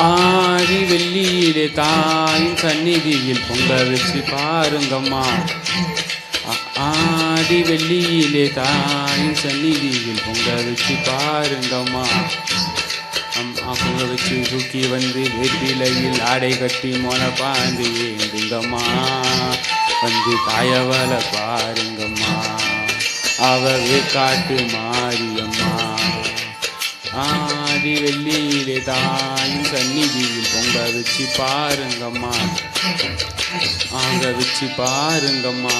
ஆடி வெள்ளியிலே தாயின் சந்நிதியில் பொங்க வச்சு பாருங்கம்மா. ஆடி வெள்ளியிலே தாயின் சந்நிதியில் பொங்க வச்சு பாருங்கம்மா. அம்மா பொங்க வச்சு தூக்கி வந்து வேப்பிலையில் ஆடை கட்டி மொளை பாந்து ஏந்துங்கம்மா. வந்து தாயவளை பாருங்கம்மா, அவவே காட்டு மாரியம்மா. ஆடி வெள்ளியிலே தாயின் சந்நிதியில் பொங்க வச்சு பாருங்கம்மா, அங்க வச்சு பாருங்கம்மா.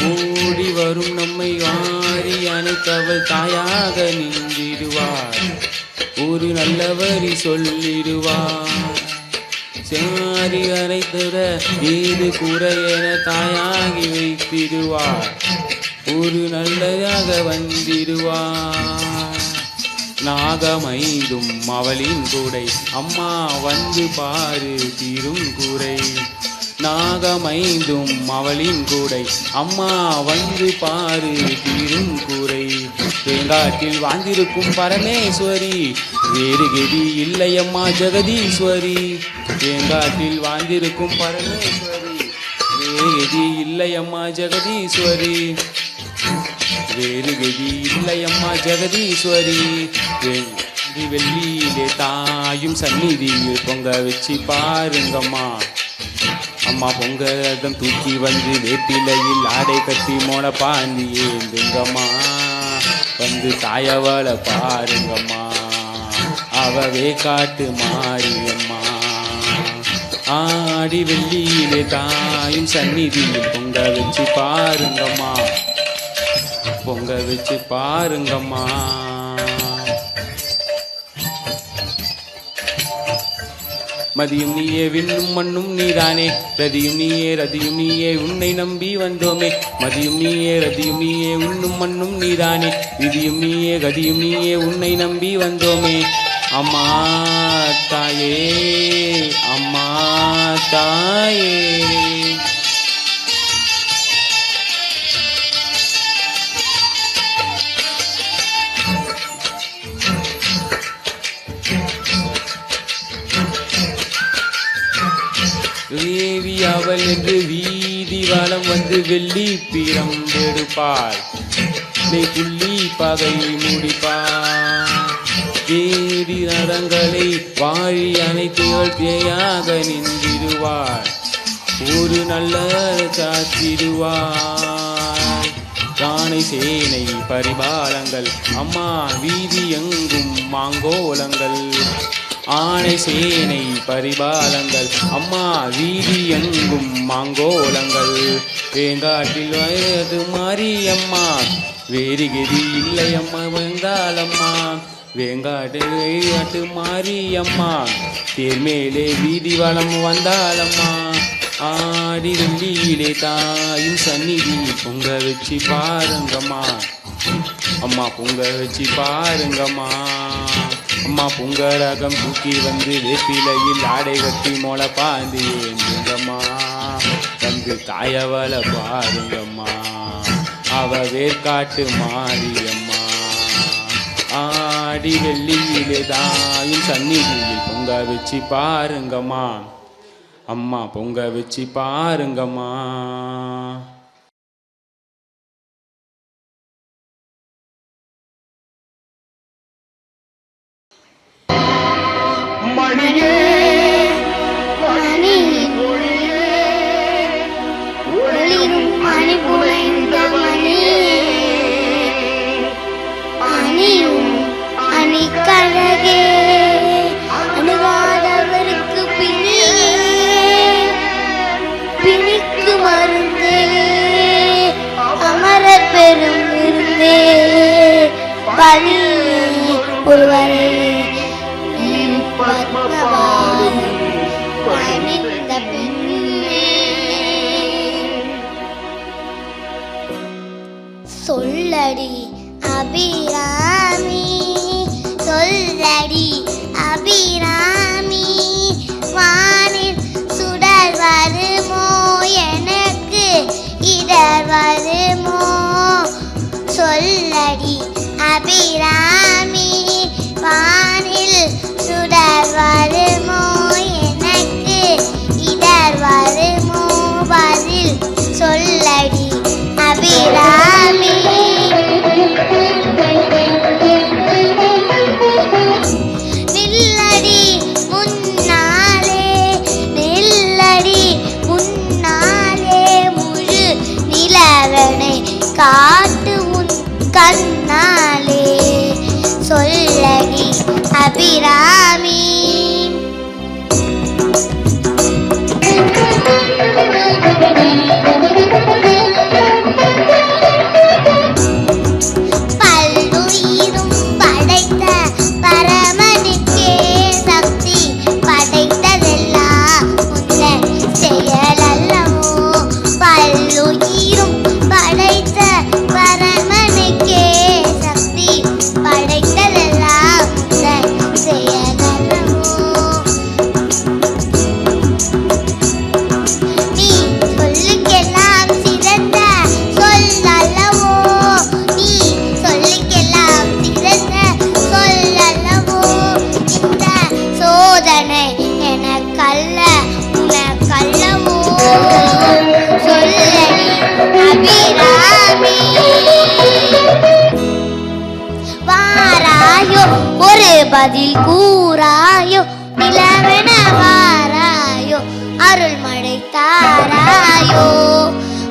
ஓடி வரும் நம்மை வாரி அணைத்தவள் தாயாக நின்றிடுவார், ஒரு நல்ல வரி சொல்லிடுவார். சாரி அரைத்துட ஏது குறையென தாயாகி வைத்திடுவார், ஒரு நல்லதாக வந்திடுவார். நாகமைந்தும் அவளின் கூடை அம்மா வந்து பாரு தீரும் கூரை. நாகமைந்தும் அவளின் கூடை அம்மா வந்து பாரு தீரும் கூரை. தேங்காட்டில் வாழ்ந்திருக்கும் பரமேஸ்வரி, வேறு கதி இல்லையம்மா ஜெகதீஸ்வரி. தேங்காட்டில் வாழ்ந்திருக்கும் பரமேஸ்வரி, வேறு கதி இல்லையம்மா ஜெகதீஸ்வரி. வேறு கதி இல்லையம்மா ஜெகதீஸ்வரி. வெள்ளியிலே தாயும் சந்நிதியில் பொங்க வச்சு பாருங்கம்மா. அம்மா பொங்கதம் தூக்கி வந்து வேப்பிலையில் ஆடை கட்டி மோன பாந்தி ஏந்துங்கம்மா. வந்து தாயவளை பாருங்கம்மா, அவவே காட்டு மாரியம்மா. ஆடி வெள்ளியிலே தாயும் சந்நிதியில் பொங்க வச்சு பாருங்கம்மா, பொங்க வச்சு பாருங்கம்மா. மதியும் நீயே விண்ணும் மண்ணும் நீதானே, ரதியும் நீயே ரதியும் நீயே உன்னை நம்பி வந்தோமே. மதியும் நீயே ரதியும் நீயே உண்ணும் மண்ணும் நீதானே, விதியும் நீயே கதியும் நீயே உன்னை நம்பி வந்தோமே. அம்மா தாயே அம்மா தாயே. தேவி அவள் என்று வீதி வலம் வந்து வெள்ளி பீரம் எடுப்பாள், புள்ளி பகை முடிப்பாள். தேடி ரதங்களை வாழி அனைத்துகள் தேயாக நின்றிடுவாள், ஒரு நல்ல சாத்திடுவாள். ராணை சேனை பரிபாலங்கள் அம்மா வீதி எங்கும் மாங்கோலங்கள். ஆணை சேனை பரிபாலங்கள் அம்மா வீதி எங்கும் மாங்கோலங்கள். தேங்காட்டில் வயது மாரியம்மா, வேறு கதி இல்லையம்மா வந்தாலம்மா. வேங்காட்டு மாரியம்மா, தேர்மேலே வீதி வளம் வந்தாலம்மா. ஆடி வெள்ளியிலே தாயும் சந்நிதி பொங்க வச்சு பாருங்கம்மா. அம்மா பொங்க வச்சு பாருங்கம்மா. அம்மா பொங்கரகம் தூக்கி வந்து வேப்பிலையில் ஆடை கட்டி மொளை பாந்து ஏந்துங்கம்மா. வந்து தாயவளை பாருங்கம்மா, அவ வேர்காட்டு மாரியம்மா. ஆடி வெள்ளியிலே தாயும் சந்நிதியில் பொங்க வச்சு பாருங்கம்மா. அம்மா பொங்க வச்சு பாருங்கம்மா. மணியே ஒளிரும் மணி புனைந்த மணியே, அணியும் அணிக்கழகே, அணுகாதவருக்கு பிணியே, பிணிக்கு மருந்தே, அமர பெரும் விருந்தே, பழி ஒருவரே பத்மபாலம் பணிந்த பின்னே சொல்லடி அபிராமி சொல்லடி அபிராமி வானில் சுடர் வருமோ எனக்கு இடர் வருமோ சொல்லடி அபிராமி வானில் சுடர் வருமோ எனக்கு இடர் வருமோ பதில் சொல்லடி அபிராமி நில்லடி முன்னாலே நில்லடி முன்னாலே முழு நிலவனை காட்டு உன் கண்ணாலே சொல்லடி அபிராமி பல்லுயிரும் படைத்த பரமனுக்கே சக்தி படைத்ததெல்லாம் உந்தன் செயலல்லவோ பல்லுயிரும் படைத்த பரமனுக்கே சக்தி படைத்ததெல்லாம் உந்தன் செயலல்லவோ நீ சொல்லுக்கெல்லாம் சிறந்த சொல்லல்லவோ நீ சொல்லுக்கெல்லாம் சிறந்த சொல்லல்லவோ இந்த சோதனை எனக்கல்ல உனக்கல்லவோ சொல்லடி அபிராமி வாராயோ ஒரு பதில் கூறாயோ நிலவென வாராயோ அருள்மழை தாராயோ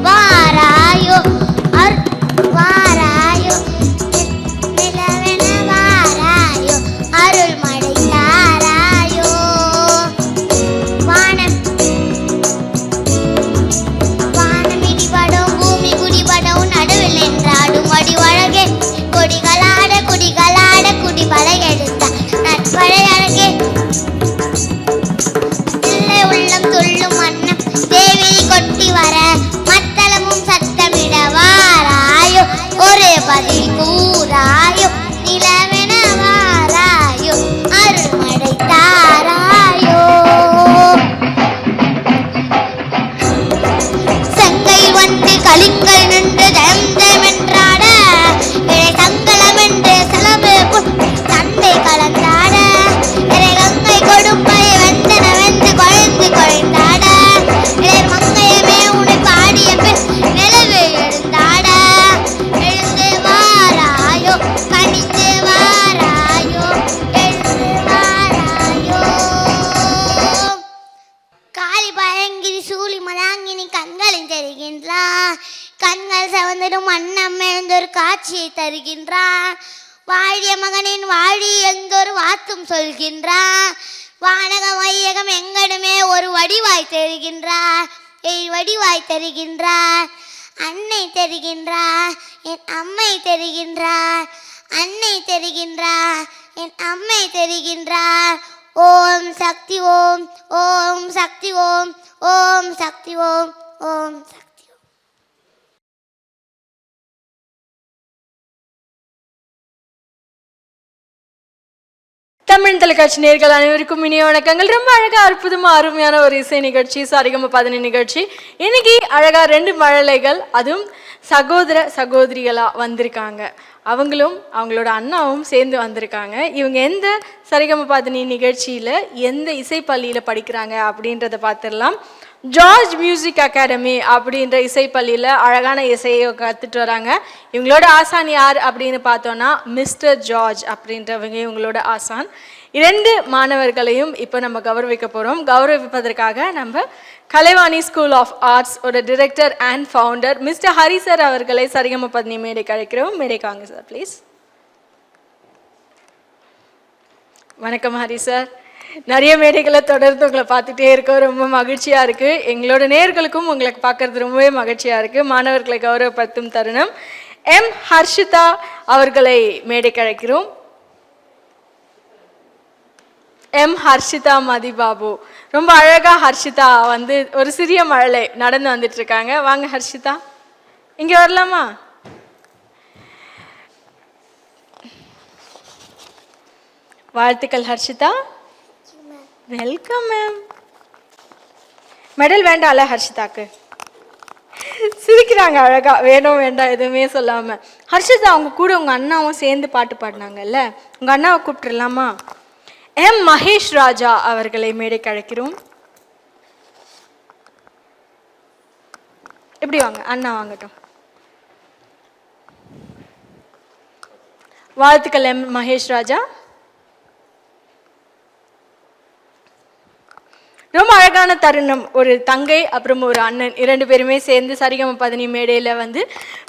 வாராயோ வாராயோ நிலவென வாராயோ அருள்மழை தாராயோ வானம் வானமிடிபடும் பூமி குடிபடும் நடுவில் நின்றாடும் வடிவழகே கொடிகளாட குடிகளாட குடிபலை எடுத்த நட்பழை அழகே இல்லை உள்ளம் துள்ளும் மன்னம் தேவி கொட்டி வர மத்தளமும் சத்தமிட வாராயோ ஒரு பதில் கூறாயோ நிலவென வாராயோ அருள்மழை தாராயோ செங்கை வந்து கலிங்கள் நின்று ஜயம் ஜெயமென்றாட இறை சங்கலம் என்று செலவு சண்டை கலந்தாட இறை கங்கை கொடுப்பை வெந்தன வெந்து குழைந்து குழைந்தாட இறை மங்கையமே உன்னை பாடிய பின் நிலவு எழுந்தாட எழுந்து வாராயோ கனிந்து வாராயோ எழுந்து வாராயோ காளி பயங்கிரி சூழி மதாங்கினி கண்களில் தெரிகின்றார் கண்கள் செவந்திடும் அன்னம் எழுந்தொரு காட்சியை தருகின்றார் வாழிய மகனின் வாழி எங்கொரு வாத்தும் சொல்கின்றார் வானகம் வையகம் எங்கடுமே ஒரு வடிவாய் தெரிகின்றார் வடிவாய் தெரிகின்றார் அன்னை தெரிகின்றார் என் அம்மை தெரிகின்றார் அன்னை தெரிகின்றார் என் அம்மை தெரிகின்றார் ஓம் சக்தி ஓம் ஓம் சக்தி ஓம் ஓம் சக்தி ஓம் ஓம் சக்தி தமிழ் தொலைக்காட்சி நேயர்கள் அனைவருக்கும் இனிய வணக்கங்கள். ரொம்ப அழகா அற்புதமா அருமையான ஒரு இசை நிகழ்ச்சி சரிகம 15 நிகழ்ச்சி. இன்னைக்கு அழகா 2 மழலைகள் அதுவும் சகோதர சகோதரிகளா வந்திருக்காங்க. அவங்களும் அவங்களோட அண்ணாவும் சேர்ந்து வந்திருக்காங்க. இவங்க எந்த சரிகம 15 நிகழ்ச்சியில எந்த இசைப்பள்ளியில படிக்கிறாங்க அப்படின்றத பார்த்துடலாம். ஜார்ஜ் மியூசிக் அகாடமி அப்படின்ற இசைப்பள்ளியில் அழகான இசையை கற்றுட்டு வராங்க. இவங்களோட ஆசான் யார் அப்படின்னு பார்த்தோன்னா மிஸ்டர் ஜார்ஜ் அப்படின்றவங்க இவங்களோட ஆசான். 2 மாணவர்களையும் இப்போ நம்ம கௌரவிக்க போகிறோம். கௌரவிப்பதற்காக நம்ம கலைவாணி ஸ்கூல் ஆஃப் ஆர்ட்ஸ் ஒரு director and founder mister Hari sir அவர்களை சரிகம 15 மேடைக்கு அழைக்கிறோம். மேடைக்காங்க சார் ப்ளீஸ். வணக்கம் ஹரி சார். நிறைய மேடைகளை தொடர்ந்து உங்களை பார்த்துட்டே இருக்கோம், ரொம்ப மகிழ்ச்சியாக இருக்குது. எங்களோட நேயர்களுக்கும் உங்களுக்கு பார்க்கறது ரொம்பவே மகிழ்ச்சியாக இருக்குது. மாணவர்களை கௌரவப்படுத்தும் தருணம். எம் ஹர்ஷிதா அவர்களை மேடைக்கு அழைக்கிறோம். எம் ஹர்ஷிதா மதிபாபு. ரொம்ப அழகா ஹர்ஷிதா வந்து ஒரு சிறிய மழலை நடந்து வந்துட்டு இருக்காங்க. வாங்க ஹர்ஷிதா, இங்க வரலாமா? வாழ்த்துக்கள் ஹர்ஷிதா. Welcome ma'am. மெடல் வேண்டாம்ல ஹர்ஷிதாக்கு? சிரிக்கிறாங்க அழகா, வேணும் வேண்டாம் எதுவுமே சொல்லாம. ஹர்ஷிதா, அவங்க கூட உங்க அண்ணாவும் சேர்ந்து பாட்டு பாடினாங்கல்ல, உங்க அண்ணாவை கூப்பிட்டுலாமா? எம் மகேஷ் ராஜா அவர்களை மேடைக்கு அழைக்கிறோம். எப்படி வாங்க, அண்ணா வாங்கட்டும். வாழ்த்துக்கள் எம் மகேஷ் ராஜா. ரொம்ப அழகான தருணம். ஒரு தங்கை அப்புறம் ஒரு அண்ணன், 2 பேருமே சேர்ந்து சரிகம மேடையில் வந்து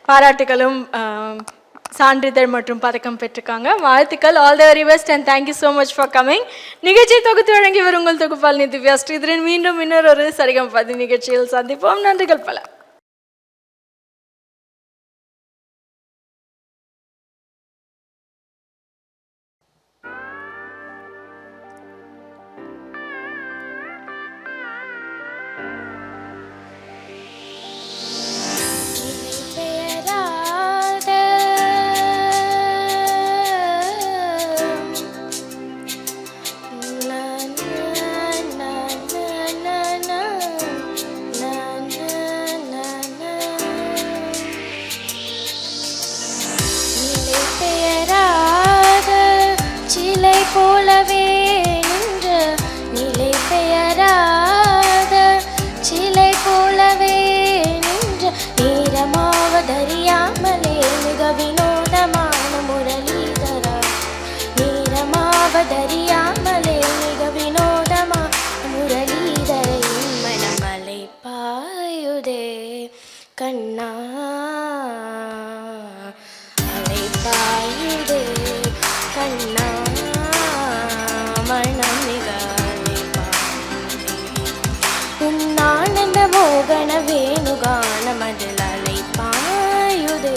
பாராட்டுகளும் சான்றிதழ் மற்றும் பதக்கம் பெற்றிருக்காங்க. வாழ்த்துக்கள். All the very best and thank you so much for coming. நிகழ்ச்சியை தொகுத்து வழங்கியவர் உங்கள் தொகுப்பால் திவ்யா ஸ்ரீதரன். மீண்டும் இன்னொரு சரிகம நிகழ்ச்சியில் சந்திப்போம். நன்றிகள் பல. போலவே நின்ற நிலை பெயராத சிலை போலவே நின்ற நீரமாவதறியாமலே மிக வினோதமான முரளிதரா. நீரமாவதறியாமலே மிக வினோதமான முரளிதரை மனமலை பாயுதே கண்ணா அலை பாயுதே கண்ணா உன்னானந்த மோகன வேணுகான மதில் அலை பாயுதே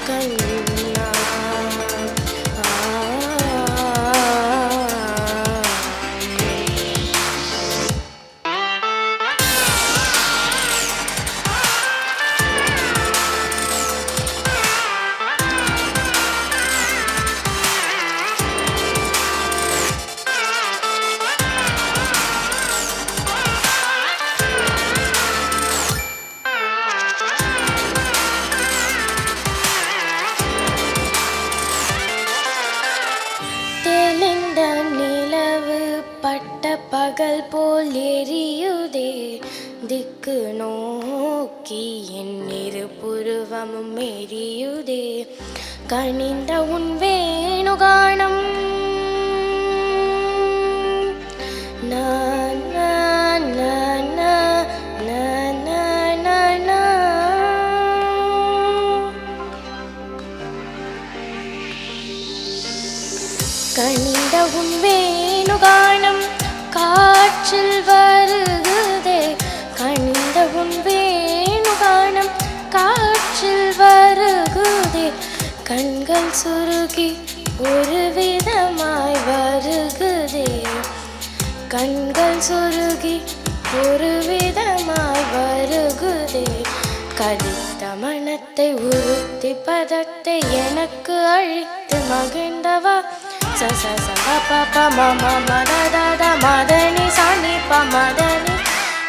கண்ணா. பகல் போல் எரியுதே திக்கு நோக்கி என் இரு புருவமும் எரியுதே கனிந்த உன் வேணுகானம் கனிந்த உன் வேணுகானம் காற்றில் வருகுதே கனிந்த உன் வேணுகானம் காற்றில் வருகுதே கண்கள் சுருகி ஒரு விதமாய் வருகுதே கண்கள் சுருகி ஒரு விதமாய் வருகுதே கதித்த மனத்தை உறுத்தி பதத்தை எனக்கு அழித்து மகிழ்ந்தவா ச ச ச ப ப ம ம மத த மதனி சாணி ப மதனி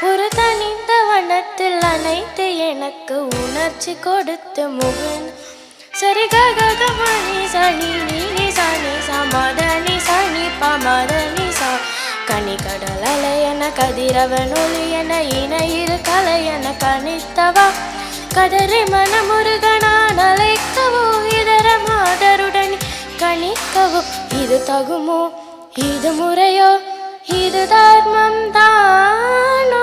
ஒரு தனிந்த வனத்தில் அனைத்து எனக்கு உணர்ச்சி கொடுத்து முகன் சரி க க க மணி சனி நீ சனி ச மதனி சனி ப மதனி சா கனி கடல் அலையன கதிரவன் ஒளியன இணையிரு கலையன கனித்தவா கதறி மனமுருகனான் அழைக்கவோ இதர மாதருடன் கணிக்கவோ இது தகுமோ இது முறையோ இது தர்மம் தானோ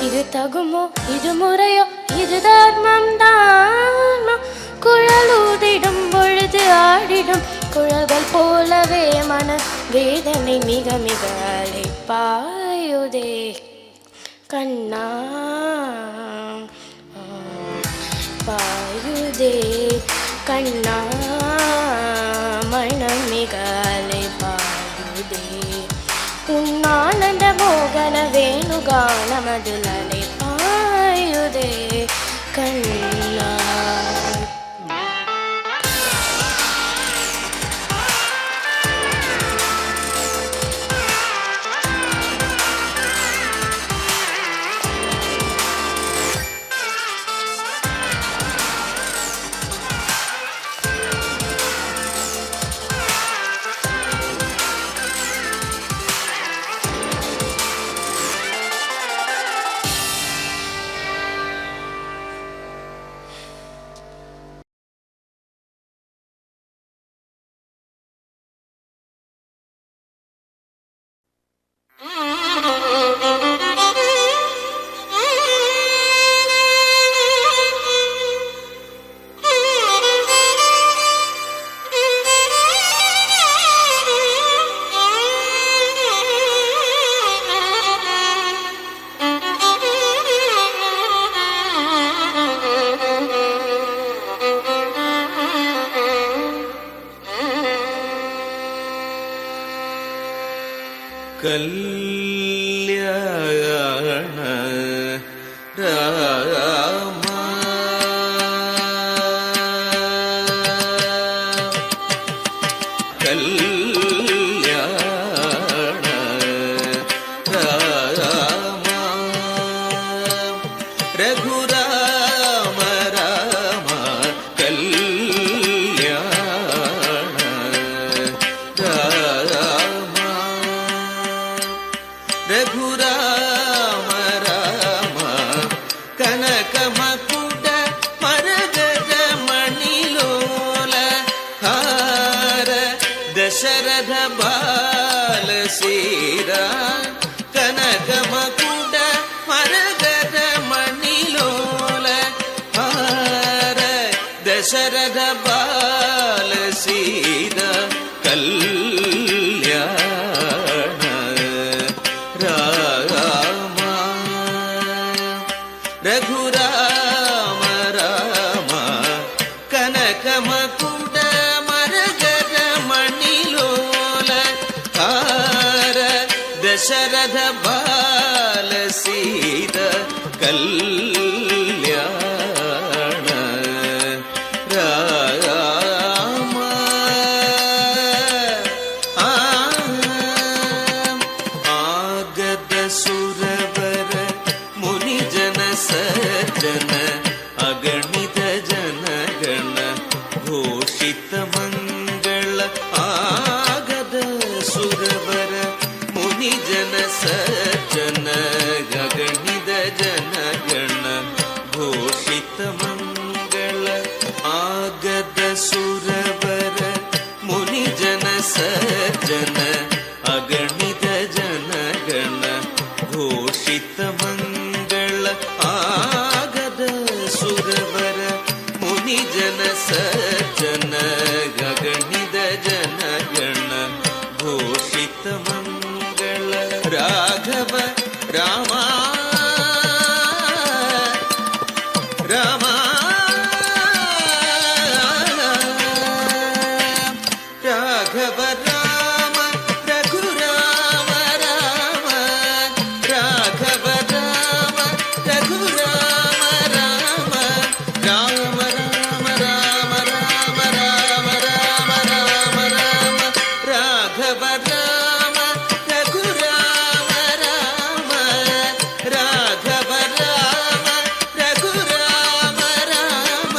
இது தகுமோ இது முறையோ இது தர்மம் தானோ குழலூதிடும் பொழுது ஆடிடும் குழல்கள் போலவே மன வேதனை மிக மிக அலைப்பாயுதே கண்ணா பாயுதே கண்ணா மனம் மிக அலைப்பாயுதே கானமதில் அலை பாயுதே கண்ணா. கல்யாண ராமா கல்யாண ராமா ரகுராம ராம கல்யாண ராமா ரகுராம ராம கனகமகுட மரகத மணிலோல ஹார தசரத பால சீரா கனகமகுட மரகத மணிலோல ஹார தசரத பால சீரா கல்யாண ராமா ரகுராம ராம கனகமகுட மரகத மணிலோல ஹார தசரத பால சீத கல்யாண ராமா ஆகத சுரவர முனிஜன சஜ்ஜன அகணித ஜனகண ಘೋಷಿತ ಮಂಗಳ ಆಗದ ಸುರವರ ಮುನಿಜನ ಸಜ್ಜನ ಗಗಣಿದ ಜನಗಣ ಘೋಷಿತ ಮಂಗಳ ಆಗದ ಸುರವರ ಮುನಿಜನ ಸಜ್ಜನ ಅಗಣಿತ ಜನಗಣ ಘೋಷಿತ ಮಂಗಳ ಆಗದ ಸುರವರ ಮುನಿಜನ ಸಜ್ಜನ ಗಗಣಿದ ಜನಗಣ ಘೋಷಿತ ಮಂಗಳ ರಾಘವ ರಾಮ ರಾಮ ರಾಘವ ರಾಮ ರಘುರಾಮ ರಾಮ ರಾಘವ ರಾಮ ರಘುರಾಮ ರಾಮ ರಾಮ ರಾಮ ರಾಮ ರಾಮ ರಾಮ ರಾಮ ರಾಮ ರಾಮ ರಾಘವ ರಾಮ ರಘುರಾಮ ರಾಮ ರಾಘವ ರಾಮ ರಘುರಾಮ ರಾಮ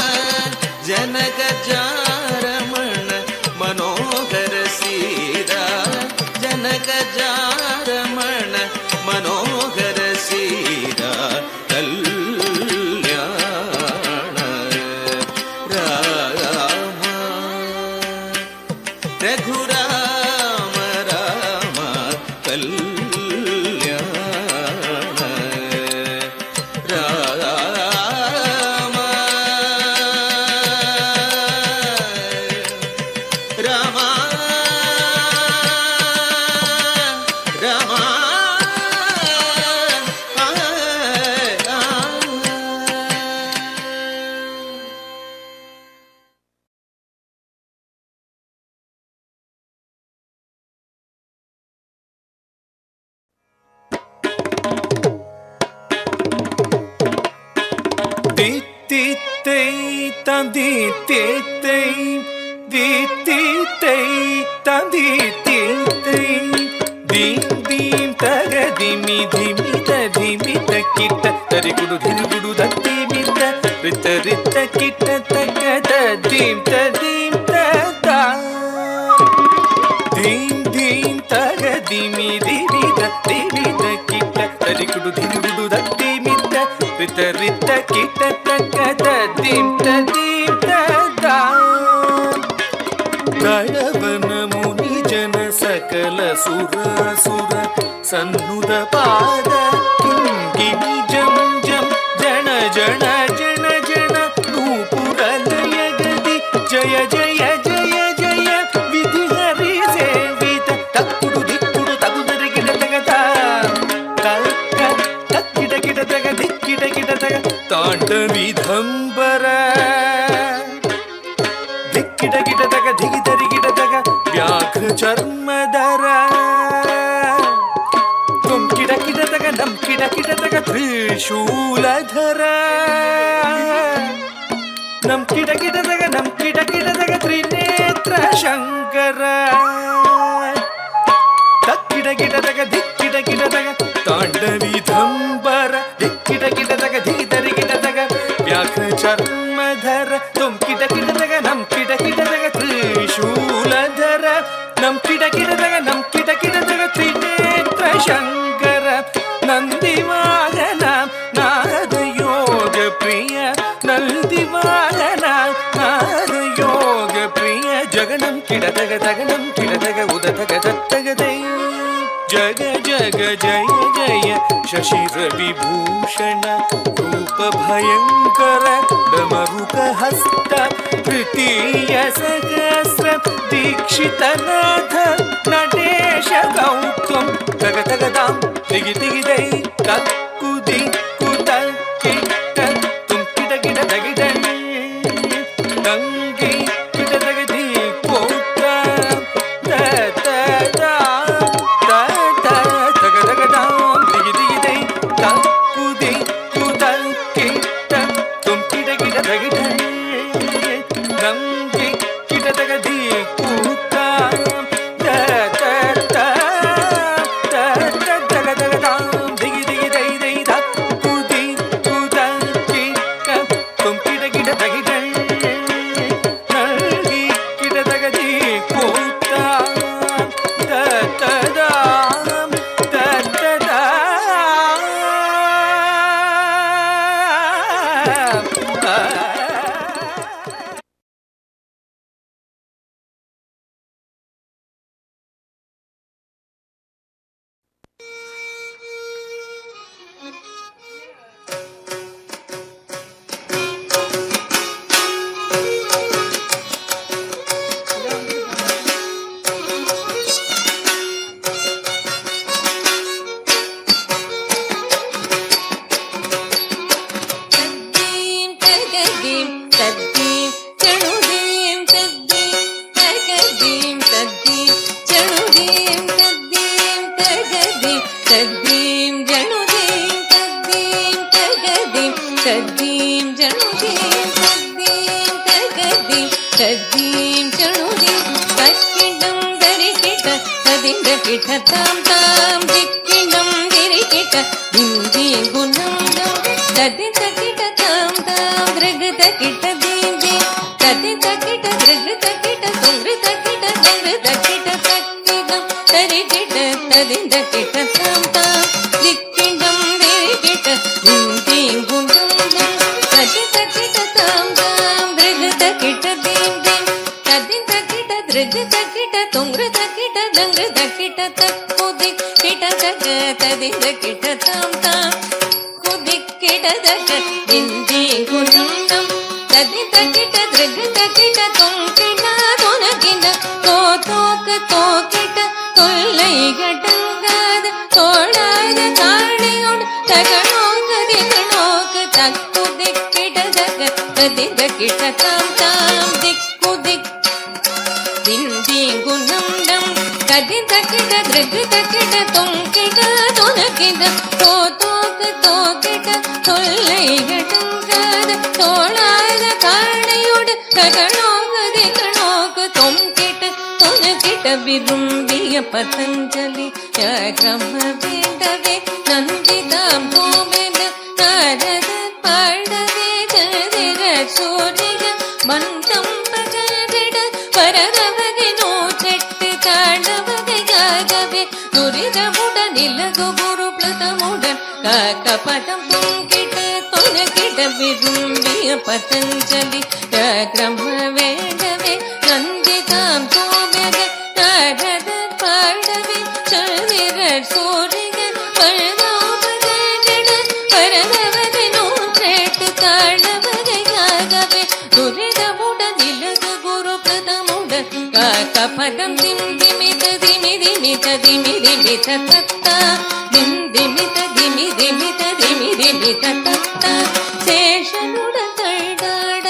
ಜನಕ ಜಾರಮಣ ಮನೋಹರ ಸೀರಾ ಜನಕ ಜಾರಮಣ ಮನೋಹರ ಸೀರಾ ಕಲ್ಯಾಣ ರಾಮ ರಘುರಾಮ ರಾಮ ಕಲ್ಯಾಣ ರಾಮ ರಾಮ ರಾಮ தீத்தை தந்தி தேத்தை தீத்தை தந்தி தேத்தை தீம் தீம் தகதிமி திமித திமித கிட்ட தரிகுடு திரிகுடு தத்திமித ரித்த ரித்த கிட்ட தகத தீம் தீம் ததா தீம் தீம் தகதிமி திமித திமித கிட்ட தரிகுடு திரிகுடு தத்திமித ரித்த ரித்த கிட்ட தகத தீம் தீம் ததா தடவன முனி ஜன சகல சுராசுர சன்னுத பாத கிங்கிணி ஜம் ஜம் ஜன ஜன ஜன ஜன நூபுர லய கதி ஜய ஜய ஜய ஜய விಧಿ ಹರಿ ಸೇವಿತ ತಕ್ಕುಡು ದಿಕ್ಕುಡು ತಗುದರೆ ಗಿಡ ತಗದ ತಕ್ಕ ತಕ್ಕಿಡ ಗಿಡ ತಗ ದಿಕ್ಕಿಡ ಗಿಡ ತಗ ತಾಂಡ ವಿಧಂಬರ ದಿಕ್ಕಿಡ ಗಿಡ ತಗ ದಿಗಿದರಿ ಗಿಡ ತಗ ವ್ಯಾಘ್ರ ಚರ್ಮದರ ತುಮ್ ಕಿಡ ಕಿಡ ತಗ ನಮ್ ಕಿಡ ಕಿಡ ತಗ ತ್ರಿಶೂಲಧರ ನಮ್ ಕಿಡ ಕಿಡ ತಗ ನಮ್ ಕಿಡ ಕಿಡ ತಗ ತ್ರಿನೇತ್ರ ಶಂಕರ ತಕ್ಕಿಡ ಗಿಡ ತಗ ದಿಕ್ಕಿಡ ಗಿಡ ತಗ ತಾಂಡವಿಧಂಬರ ದಿಕ್ಕಿಡ ಗಿಡ ತಗ ದಿಗಿದರಿ ಗಿಡ ತಗ ವ್ಯಾಘ್ರ ಚರ್ಮಧರ ತುಮ್ ಕಿಡ ಕಿಡ ತಗ ನಮ್ ಕಿಡ ಕಿಡ ತಗ ತ್ರಿಶೂಲಧರ ನಮ್ ಕಿಡ ಕಿಡ ತಗ ನಮ್ ಕಿಡ ಕಿಡ ತಗ ತ್ರಿನೇತ್ರ ಶಂಕರ ನಂದಿವಾಹನ ನಾರದ ಯೋಗ ಪ್ರಿಯ ನಂದಿವಾಹನ ನಾರದ ಯೋಗ ಪ್ರಿಯ ಜಗನಂ ಕಿಡ ತಗ ತಗನಂ ಕಿಡ ತಗ ಉದ ತಗ ತತ್ತಗದೈ ಜಗ ಜಗ ಜಯ ಜಯ ಶಶಿರ ವಿಭೂಷಣ ರೂಪ ಭಯಂಕರ ಡಮರುಕ ಹಸ್ತ ತೃತೀಯ ಸಹಸ್ರ ದೀಕ್ಷಿತನಾಥ ನಟೇಶ ಗೌತಮ್ ತಗ ತಗದಾಂ ತಿಗಿ ತಿಗಿದೈ ತಕ್ಕು ದಿಕ್ಕು ತಕ್ಕಿಟ್ಟ ತುಮ್ ಕಿಡ ಗಿಡ ತಗಿದೈ ತಂಗಿ ಕಿಡ ತಗದಿ ಕೋತ ತದಿದ ಕಿಡ ದೃಗ ತಕಿಡ ತೊಂಕಿಡ ತೊನಕಿದ ತೋತೋಕ தோக்கிட்ட தொல்லை எடுங்காத தோளாத காணையோடு ககனோகு திகனோகு தொங்கிட்ட தொனக்கிட்ட விரும்பிய பதஞ்சலி கிரம வேண்டவே நந்திதாம் கோமென நாரத பாடவே கதிர சூரிய மந்தம் பகவிட பரதவகை நூற்றெட்டு தாண்டவகையாகவே துரிதமுடன் இலகு குரு பிளதமுடன் காக்க பதம் பொங்கிட்ட தொனக்கிட்ட விரும்பிய பதஞ்சலி கிரம வேண்டவே நந்திதாம் கோமென நாரத பாடவே சந்திர சூரிய பரதோபகவிட பரதவகை நூற்றெட்டு தாண்டவகையாகவே துரிதமுடன் இலகு குரு பிரதமுடன் காக்க பதம் திம் திமித திமி திமித திமி திமித தத்தா திம் திமித திமி திமித திமி திமித தத்தா சேஷனுடன் தள்ளாட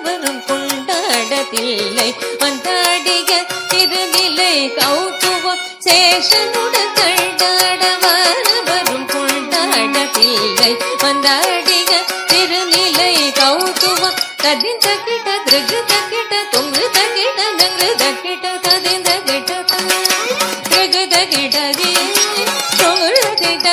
வரும் கொண்டாடத்தில்லை வந்தாடிய திருநிலை கௌதுவம் சேஷனுடன் தள்ளாட வரும் கொண்டாடத்தில்லை வந்தாடிய திருநிலை கௌதுவம் ததிந்த கிட்ட திருகுத கிட்ட தொங்குத கிட்ட நங்குத கிட்ட ததிந்த கிட்ட திருகுத கிட்ட தொங்குத கிட்ட